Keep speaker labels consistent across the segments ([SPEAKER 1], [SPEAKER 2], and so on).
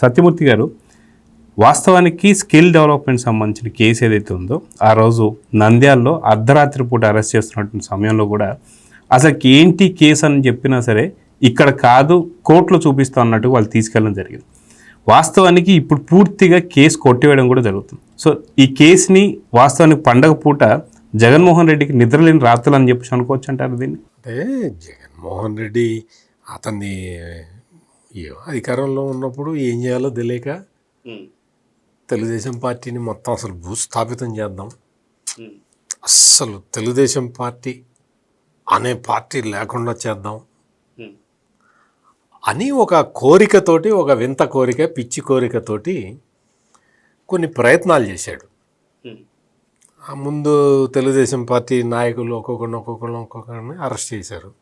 [SPEAKER 1] సత్యమూర్తి గారు, వాస్తవానికి skill development సంబంధించిన కేసు ఏదైతే ఉందో ఆ రోజు నంద్యాలలో అర్ధరాత్రి పూట అరెస్ట్ చేస్తున్నటువంటి సమయంలో కూడా అసలు ఏంటి కేసు అని చెప్పినా సరే ఇక్కడ కాదు కోర్టులో చూపిస్తాం అన్నట్టు వాళ్ళు తీసుకెళ్ళడం జరిగింది. వాస్తవానికి ఇప్పుడు పూర్తిగా కేసు కొట్టివేయడం కూడా జరుగుతుంది. సో ఈ కేసుని వాస్తవానికి పండగ పూట జగన్మోహన్ రెడ్డికి నిద్రలేని రాత్రులు అని చెప్పేసి అనుకోవచ్చు అంటారు దీన్ని.
[SPEAKER 2] అంటే జగన్మోహన్ రెడ్డి అతన్ని అధికారంలో ఉన్నప్పుడు ఏం చేయాలో తెలియక తెలుగుదేశం పార్టీని మొత్తం అసలు భూస్థాపితం చేద్దాం, అస్సలు తెలుగుదేశం పార్టీ అనే పార్టీ లేకుండా చేద్దాం అని ఒక కోరికతోటి, ఒక వింత కోరిక, పిచ్చి కోరికతోటి కొన్ని ప్రయత్నాలు చేశాడు. ముందు తెలుగుదేశం పార్టీ నాయకులు ఒక్కొక్కరిని అరెస్ట్ చేశారు,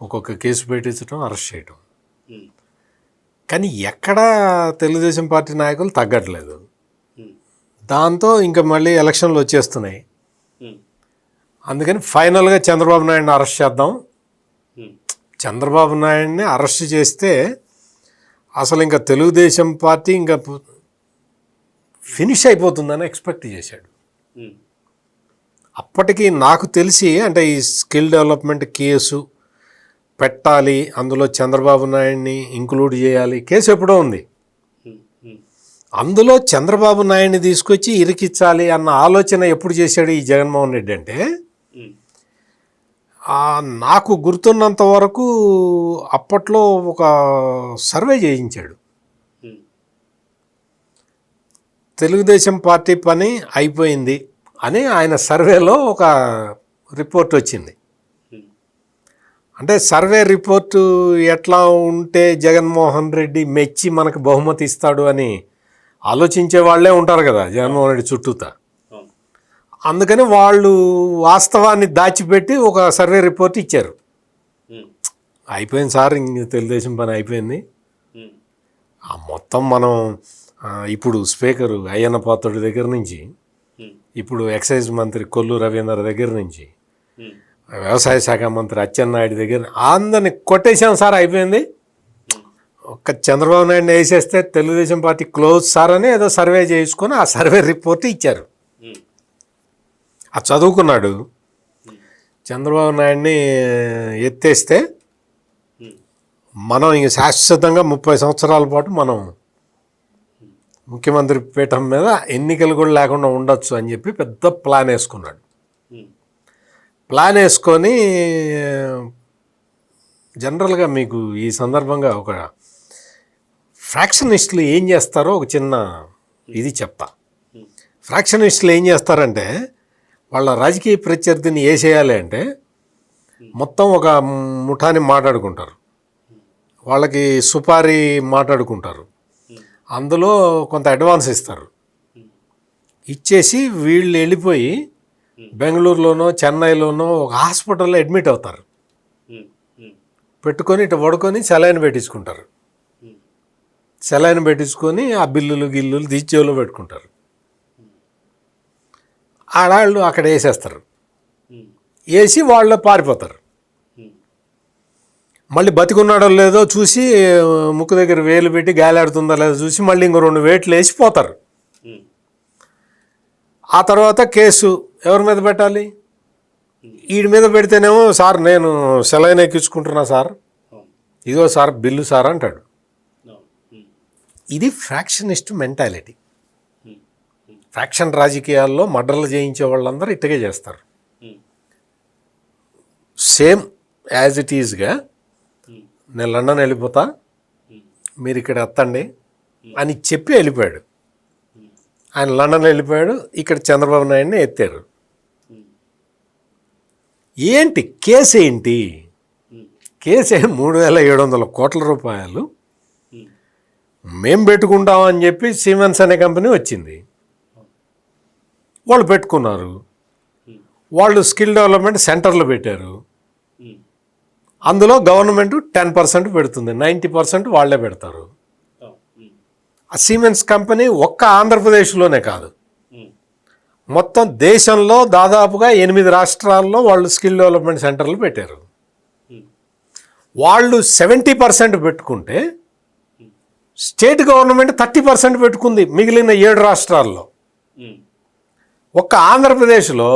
[SPEAKER 2] ఒక్కొక్క కేసు పెట్టించడం, అరెస్ట్ చేయడం. కానీ ఎక్కడా తెలుగుదేశం పార్టీ నాయకులు తగ్గట్లేదు. దాంతో ఇంకా మళ్ళీ ఎలక్షన్లు వచ్చేస్తున్నాయి. అందుకని ఫైనల్గా చంద్రబాబు నాయుడిని అరెస్ట్ చేద్దాం. చంద్రబాబు నాయుడిని అరెస్ట్ చేస్తే అసలు ఇంకా తెలుగుదేశం పార్టీ ఇంకా ఫినిష్ అయిపోతుందని ఎక్స్పెక్ట్ చేశాడు. అప్పటికి నాకు తెలిసి అంటే ఈ స్కిల్ డెవలప్మెంట్ కేసు పెట్టాలి, అందులో చంద్రబాబు నాయుడిని ఇంక్లూడ్ చేయాలి, కేసు ఎప్పుడో ఉంది. అందులో చంద్రబాబు నాయుడిని తీసుకొచ్చి ఇరికించాలి అన్న ఆలోచన ఎప్పుడు చేశాడు ఈ జగన్మోహన్ రెడ్డి అంటే, నాకు గుర్తున్నంత వరకు అప్పట్లో ఒక సర్వే చేయించాడు. తెలుగుదేశం పార్టీ పని అయిపోయింది అని ఆయన సర్వేలో ఒక రిపోర్ట్ వచ్చింది. అంటే సర్వే రిపోర్టు ఎట్లా ఉంటే జగన్మోహన్ రెడ్డి మెచ్చి మనకు బహుమతి ఇస్తాడు అని ఆలోచించే వాళ్ళే ఉంటారు కదా జగన్మోహన్ రెడ్డి చుట్టూతా. అందుకని వాళ్ళు వాస్తవాన్ని దాచిపెట్టి ఒక సర్వే రిపోర్ట్ ఇచ్చారు. అయిపోయింది సార్, ఇంక తెలుగుదేశం పని అయిపోయింది, మొత్తం మనం ఇప్పుడు స్పీకరు అయ్యన్న పాత్రుడి దగ్గర నుంచి, ఇప్పుడు ఎక్సైజ్ మంత్రి కొల్లు రవీంద్ర దగ్గర నుంచి, వ్యవసాయ శాఖ మంత్రి అచ్చెన్నాయుడు దగ్గర అందరిని కొట్టేసాం సార్, అయిపోయింది, ఒక్క చంద్రబాబు నాయుడిని వేసేస్తే తెలుగుదేశం పార్టీ క్లోజ్ సార్ అని ఏదో సర్వే చేసుకొని ఆ సర్వే రిపోర్ట్ ఇచ్చారు. అది చదువుకున్నాడు. చంద్రబాబు నాయుడిని ఎత్తేస్తే మనం ఇంక శాశ్వతంగా 30 సంవత్సరాల పాటు మనం ముఖ్యమంత్రి పీఠం మీద ఎన్నికలు కూడా లేకుండా ఉండొచ్చు అని చెప్పి పెద్ద ప్లాన్ వేసుకున్నాడు. ప్లాన్ వేసుకొని జనరల్గా మీకు ఈ సందర్భంగా ఒక ఫ్రాక్షనిస్టులు ఏం చేస్తారో ఒక చిన్న ఇది చెప్తా. ఫ్రాక్షనిస్టులు ఏం చేస్తారంటే వాళ్ళ రాజకీయ ప్రత్యర్థిని వేసేయాలి అంటే మొత్తం ఒక ముఠాని మాట్లాడుకుంటారు, వాళ్ళకి సుపారీ మాట్లాడుకుంటారు, అందులో కొంత అడ్వాన్స్ ఇస్తారు. ఇచ్చేసి వీళ్ళు వెళ్ళిపోయి బెంగళూరులోనో చెన్నైలోనో ఒక హాస్పిటల్లో అడ్మిట్ అవుతారు. పెట్టుకొని ఇటు పడుకొని సెలైన్ పెట్టించుకుంటారు. సెలైన్ పెట్టించుకొని ఆ బిల్లులు గిల్లులు తీసేలో పెట్టుకుంటారు. ఆడాళ్ళు అక్కడ వేసేస్తారు, వేసి వాళ్ళు పారిపోతారు. మళ్ళీ బతికున్నాడో లేదో చూసి ముక్కు దగ్గర వేలు పెట్టి గాలాడుతుందో లేదో చూసి మళ్ళీ ఇంకో 2 వేట్లు వేసిపోతారు. ఆ తర్వాత కేసు ఎవరి మీద పెట్టాలి? వీడి మీద పెడితేనేమో సార్ నేను సెలైన్ ఎక్కించుకుంటున్నా సార్, ఇదిగో సార్ బిల్లు సార్ అంటాడు. ఇది ఫ్రాక్షనిస్ట్ మెంటాలిటీ. ఫ్రాక్షన్ రాజకీయాల్లో మర్డర్లు చేయించే వాళ్ళందరూ ఇట్టగే చేస్తారు. సేమ్ యాజ్ ఇట్ ఈజ్గా నేను లండన్ వెళ్ళిపోతా, మీరు ఇక్కడ ఎత్తండి అని చెప్పి వెళ్ళిపోయాడు. ఆయన లండన్ వెళ్ళిపోయాడు, ఇక్కడ చంద్రబాబు నాయుడిని ఎత్తారు. ఏంటి కేసు ఏంటి? కేసే 3700 కోట్ల రూపాయలు మేం పెట్టుకుంటామని చెప్పి సిమెన్స్ అనే కంపెనీ వచ్చింది. వాళ్ళు పెట్టుకున్నారు, వాళ్ళు స్కిల్ డెవలప్మెంట్ సెంటర్లు పెట్టారు. అందులో గవర్నమెంట్ 10% పెడుతుంది, 90% వాళ్ళే పెడతారు. ఆ సిమెన్స్ కంపెనీ ఒక్క ఆంధ్రప్రదేశ్లోనే కాదు, మొత్తం దేశంలో దాదాపుగా 8 రాష్ట్రాల్లో వాళ్ళు స్కిల్ డెవలప్మెంట్ సెంటర్లు పెట్టారు. వాళ్ళు 70% పెట్టుకుంటే స్టేట్ గవర్నమెంట్ 30% పెట్టుకుంది మిగిలిన 7 రాష్ట్రాల్లో. ఒక్క ఆంధ్రప్రదేశ్లో,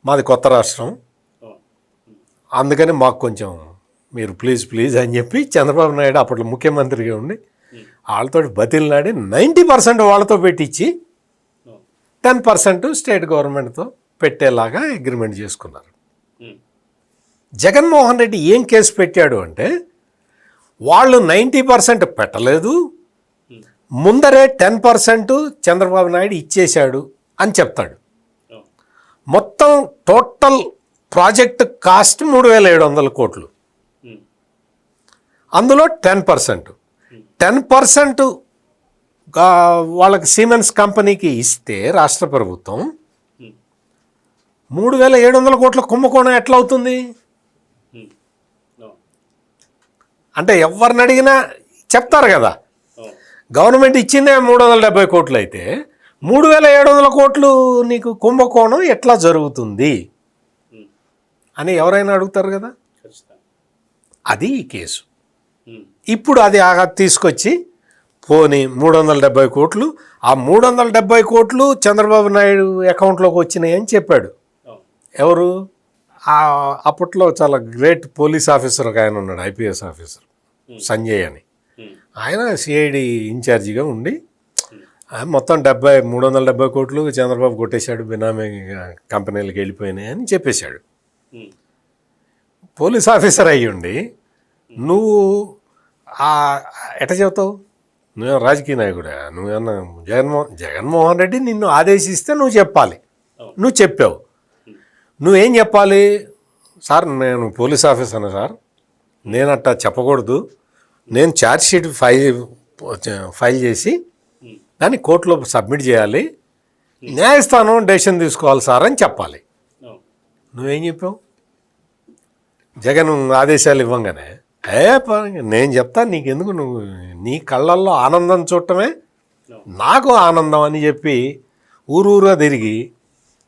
[SPEAKER 2] మాది కొత్త రాష్ట్రం, అందుకని మాకు కొంచెం మీరు ప్లీజ్ అని చెప్పి చంద్రబాబు నాయుడు అప్పట్లో ముఖ్యమంత్రిగా ఉండి వాళ్ళతో బతిలాడి 90% వాళ్ళతో పెట్టించి 10% స్టేట్ గవర్నమెంట్తో పెట్టేలాగా అగ్రిమెంట్ చేసుకున్నారు. జగన్మోహన్ రెడ్డి ఏం కేసు పెట్టాడు అంటే, వాళ్ళు 90% పెట్టలేదు, ముందరే 10% చంద్రబాబు నాయుడు ఇచ్చేశాడు అని చెప్తాడు. మొత్తం టోటల్ ప్రాజెక్ట్ కాస్ట్ 3,700 కోట్లు, అందులో 10% వాళ్ళకి సిమెన్స్ కంపెనీకి ఇస్తే రాష్ట్ర ప్రభుత్వం 3,700 కోట్ల కుంభకోణం ఎట్లా అవుతుంది అంటే ఎవరిని అడిగినా చెప్తారు కదా, గవర్నమెంట్ ఇచ్చిందే 370 కోట్లు అయితే 3,700 కోట్లు నీకు కుంభకోణం ఎట్లా జరుగుతుంది అని ఎవరైనా అడుగుతారు కదా. అది ఈ కేసు. ఇప్పుడు అది తీసుకొచ్చి పోనీ 370 కోట్లు, ఆ 370 కోట్లు చంద్రబాబు నాయుడు అకౌంట్లోకి వచ్చినాయి అని చెప్పాడు. ఎవరు? అప్పట్లో చాలా గ్రేట్ పోలీస్ ఆఫీసర్ ఒక ఆయన ఉన్నాడు, ఐపీఎస్ ఆఫీసర్ సంజయ్ అని. ఆయన సిఐడి ఇన్ఛార్జిగా ఉండి మొత్తం 370 కోట్లు చంద్రబాబు కొట్టేశాడు, బినామీ కంపెనీలకు వెళ్ళిపోయినాయి అని చెప్పేశాడు. పోలీస్ ఆఫీసర్ అయ్యుండి నువ్వు ఎట్ట చెబుతావు? నువ్వు రాజకీయ నాయకుడా? నువ్వేమన్నా జగన్మోహన్ రెడ్డి నిన్ను ఆదేశిస్తే నువ్వు చెప్పాలి. నువ్వు చెప్పావు. నువ్వేం చెప్పాలి? సార్ నేను పోలీస్ ఆఫీసర్నా సార్, నేను అట్టా చెప్పకూడదు, నేను ఛార్జ్ షీట్ ఫైల్ చేసి దాన్ని కోర్టులో సబ్మిట్ చేయాలి, న్యాయస్థానం డెసిషన్ తీసుకోవాలి సార్ అని చెప్పాలి. నువ్వేం చెప్పావు? జగన్ ఆదేశాలు ఇవ్వంగానే నేను చెప్తా, నీకెందుకు, నువ్వు నీ కళ్ళల్లో ఆనందం చూడటమే నాకు ఆనందం అని చెప్పి ఊరూరా తిరిగి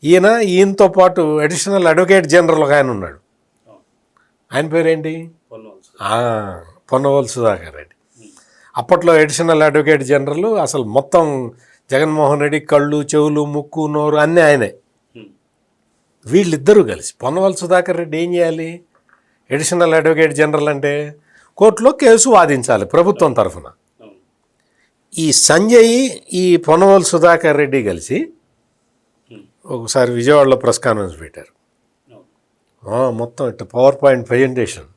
[SPEAKER 2] ఈయనతో పాటు అడిషనల్ అడ్వకేట్ జనరల్ ఒక ఆయన ఉన్నాడు. ఆయన పేరేంటి? పొన్నవోలు సుధాకర్ రెడ్డి. అప్పట్లో అడిషనల్ అడ్వకేట్ జనరల్ అసలు మొత్తం జగన్మోహన్ రెడ్డి కళ్ళు, చెవులు, ముక్కు, నోరు అన్నీ ఆయనే. వీళ్ళిద్దరూ కలిసి పొన్నవోలు సుధాకర్ రెడ్డి ఏం చేయాలి? అడిషనల్ అడ్వకేట్ జనరల్ అంటే కోర్టులో కేసు వాదించాలి ప్రభుత్వం తరఫున. ఈ సంజయ్, ఈ పొన్నవోలు సుధాకర్ రెడ్డి కలిసి ఒకసారి విజయవాడలో ప్రెస్ కాన్ఫరెన్స్ పెట్టారు. మొత్తం ఇట్లా power point presentation,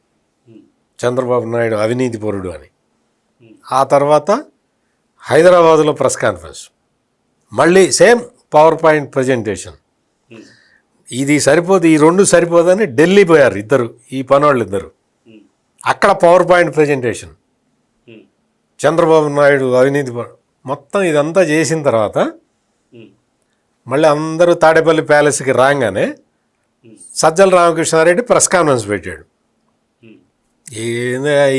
[SPEAKER 2] Chandrababu Naidu అవినీతి పరుడు అని. ఆ తర్వాత హైదరాబాదులో ప్రెస్ కాన్ఫరెన్స్, మళ్ళీ సేమ్ పవర్ పాయింట్ ప్రజెంటేషన్. ఇది సరిపోదు, ఈ రెండు సరిపోదని ఢిల్లీ పోయారు ఇద్దరు, ఈ పనోళ్ళు ఇద్దరు. అక్కడ power point presentation, Chandrababu Naidu అవినీతి మొత్తం ఇదంతా చేసిన తర్వాత మళ్ళీ అందరూ తాడేపల్లి ప్యాలెస్కి రాగానే సజ్జల రామకృష్ణారెడ్డి ప్రెస్ కాన్ఫరెన్స్ పెట్టాడు.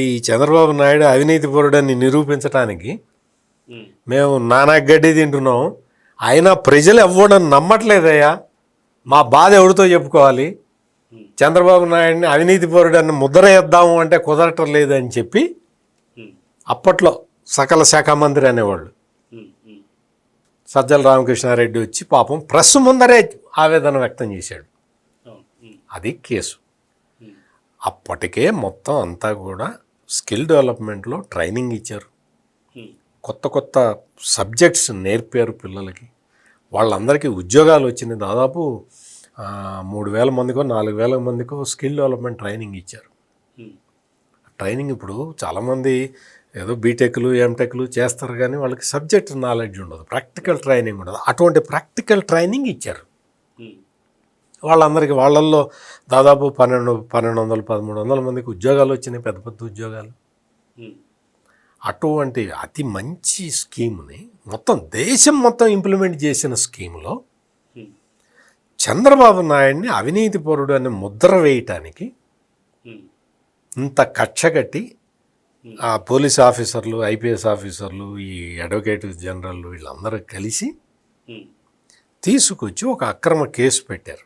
[SPEAKER 2] ఈ చంద్రబాబు నాయుడు అవినీతి పరుడని నిరూపించడానికి మేము నానా గడ్డి తింటున్నాం, అయినా ప్రజలు ఎవ్వడం నమ్మట్లేదయ్యా, మా బాధ ఎవరితో చెప్పుకోవాలి, చంద్రబాబు నాయుడిని అవినీతి పరుడని ముద్ర వేద్దాము అంటే కుదరటం లేదని చెప్పి అప్పట్లో సకల శాఖ మంత్రి అనేవాళ్ళు సజ్జల రామకృష్ణారెడ్డి వచ్చి పాపం ప్రెస్ ముందరే ఆవేదన వ్యక్తం చేశాడు. అది కేసు. అప్పటికే మొత్తం అంతా కూడా స్కిల్ డెవలప్మెంట్లో ట్రైనింగ్ ఇచ్చారు, కొత్త కొత్త సబ్జెక్ట్స్ నేర్పారు పిల్లలకి, వాళ్ళందరికీ ఉద్యోగాలు వచ్చినాయి. దాదాపు 3,000 మందికో 4,000 మందికో స్కిల్ డెవలప్మెంట్ ట్రైనింగ్ ఇచ్చారు. ట్రైనింగ్ ఇప్పుడు చాలామంది ఏదో బీటెక్లు, ఎంటెక్లు చేస్తారు కానీ వాళ్ళకి సబ్జెక్ట్ నాలెడ్జ్ ఉండదు, ప్రాక్టికల్ ట్రైనింగ్ ఉండదు. అటువంటి ప్రాక్టికల్ ట్రైనింగ్ ఇచ్చారు వాళ్ళందరికీ. వాళ్ళల్లో దాదాపు 1,200, 1,300 మందికి ఉద్యోగాలు వచ్చినాయి, పెద్ద పెద్ద ఉద్యోగాలు. అటువంటి అతి మంచి స్కీమ్ని మొత్తం దేశం మొత్తం ఇంప్లిమెంట్ చేసిన స్కీమ్లో చంద్రబాబు నాయుడిని అవినీతి పరుడు అనే ముద్ర వేయటానికి ఇంత కక్ష కట్టి ఆ పోలీస్ ఆఫీసర్లు, ఐపీఎస్ ఆఫీసర్లు, ఈ అడ్వకేట్ జనరల్ వీళ్ళందరూ కలిసి తీసుకొచ్చి ఒక అక్రమ కేసు పెట్టారు.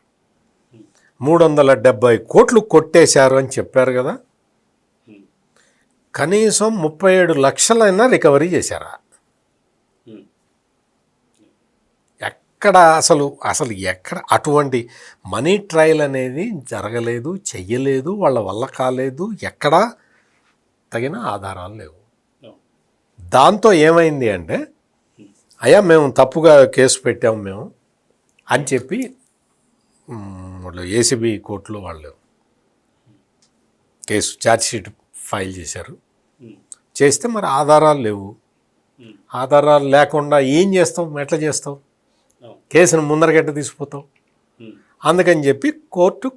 [SPEAKER 2] 370 కోట్లు కొట్టేశారు అని చెప్పారు కదా. కనీసం 37 లక్షలైనా రికవరీ చేశారా? ఎక్కడ అసలు ఎక్కడ అటువంటి మనీ ట్రయల్ అనేది జరగలేదు, చెయ్యలేదు, వాళ్ళ వల్ల కాలేదు, ఎక్కడా తగిన ఆధారాలు లేవు. దాంతో ఏమైంది అంటే, అయ్యా మేము తప్పుగా కేసు పెట్టాము మేము అని చెప్పి వాళ్ళు ఏసీబీ కోర్టులో వాళ్ళు కేసు ఛార్జ్షీట్ ఫైల్ చేశారు. చేస్తే మరి ఆధారాలు లేవు. ఆధారాలు లేకుండా ఏం చేస్తావు, ఎట్లా చేస్తావు, కేసును ముందరగట్ట తీసుకుపోతావు. అందుకని చెప్పి కోర్టు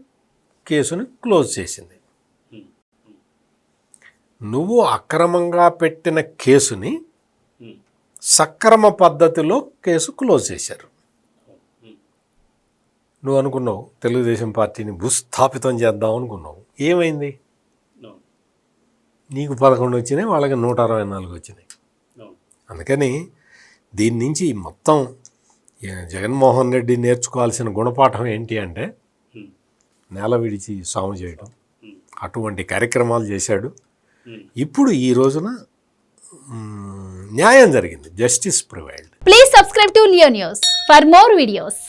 [SPEAKER 2] కేసుని క్లోజ్ చేసింది. నువ్వు అక్రమంగా పెట్టిన కేసుని సక్రమ పద్ధతిలో కేసు క్లోజ్ చేశారు. నువ్వు అనుకున్నావు తెలుగుదేశం పార్టీని భూస్థాపితం చేద్దాం అనుకున్నావు. ఏమైంది? నీకు 11 వచ్చినాయి, వాళ్ళకి 164 వచ్చినాయి. అందుకని దీని నుంచి మొత్తం జగన్మోహన్ రెడ్డి నేర్చుకోవాల్సిన గుణపాఠం ఏంటి అంటే, నేల విడిచి సాము చేయడం, అటువంటి కార్యక్రమాలు చేశాడు. ఇప్పుడు ఈ రోజున న్యాయం జరిగింది, justice prevailed.
[SPEAKER 3] Please subscribe to Leo news for more videos.